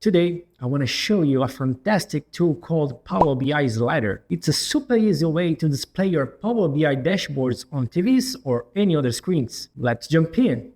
Today, I want to show you a fantastic tool called Power BI Slider. It's a super easy way to display your Power BI dashboards on TVs or any other screens. Let's jump in.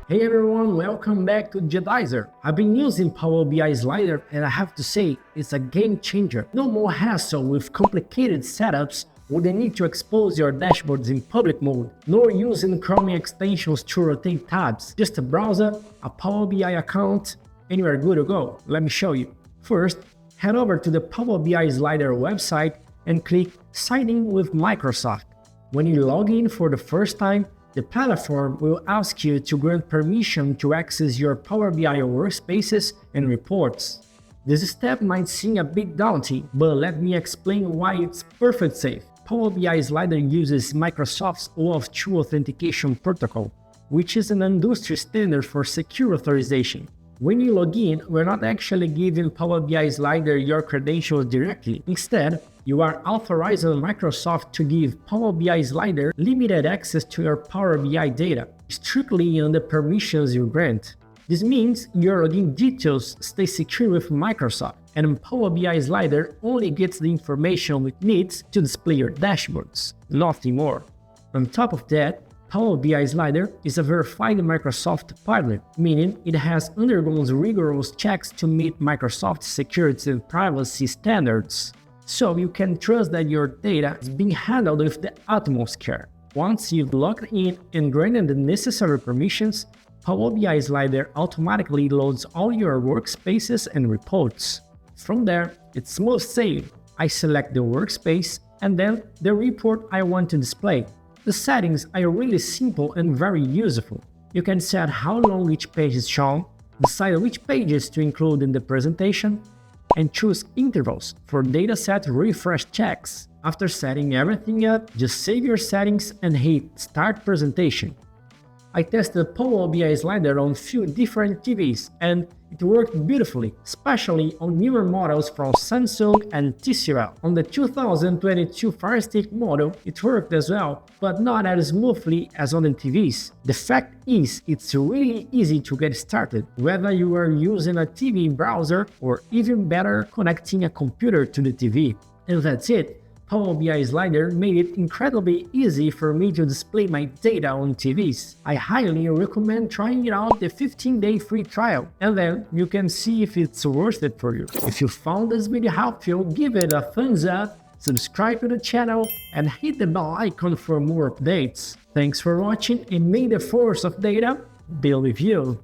Hey everyone, welcome back to Jedizer. I've been using Power BI Slider and I have to say, it's a game changer. No more hassle with complicated setups or the need to expose your dashboards in public mode, nor using Chrome extensions to rotate tabs. Just a browser, a Power BI account, and you are good to go. Let me show you. First, head over to the Power BI Slider website and click Sign in with Microsoft. When you log in for the first time, the platform will ask you to grant permission to access your Power BI workspaces and reports. This step might seem a bit daunting, but let me explain why it's perfect safe. Power BI Slider uses Microsoft's OAuth 2 authentication protocol, which is an industry standard for secure authorization. When you log in, we're not actually giving Power BI Slider your credentials directly. Instead, you are authorizing Microsoft to give Power BI Slider limited access to your Power BI data, strictly on the permissions you grant. This means your login details stay secure with Microsoft, and Power BI Slider only gets the information it needs to display your dashboards, nothing more. On top of that, Power BI Slider is a verified Microsoft partner, meaning it has undergone rigorous checks to meet Microsoft's security and privacy standards. So you can trust that your data is being handled with the utmost care. Once you've logged in and granted the necessary permissions, Power BI Slider automatically loads all your workspaces and reports. From there, it's most safe. I select the workspace and then the report I want to display. The settings are really simple and very useful. You can set how long each page is shown, decide which pages to include in the presentation, and choose intervals for dataset refresh checks. After setting everything up, just save your settings and hit Start Presentation. I tested Power BI Slider on few different TVs and it worked beautifully, especially on newer models from Samsung and TCL. On the 2022 Fire Stick model, it worked as well, but not as smoothly as on the TVs. The fact is, it's really easy to get started, whether you are using a TV browser or even better, connecting a computer to the TV. And that's it. Power BI Slider made it incredibly easy for me to display my data on TVs. I highly recommend trying it out the 15-day free trial, and then you can see if it's worth it for you. If you found this video helpful, give it a thumbs up, subscribe to the channel, and hit the bell icon for more updates. Thanks for watching, and may the force of data be with you.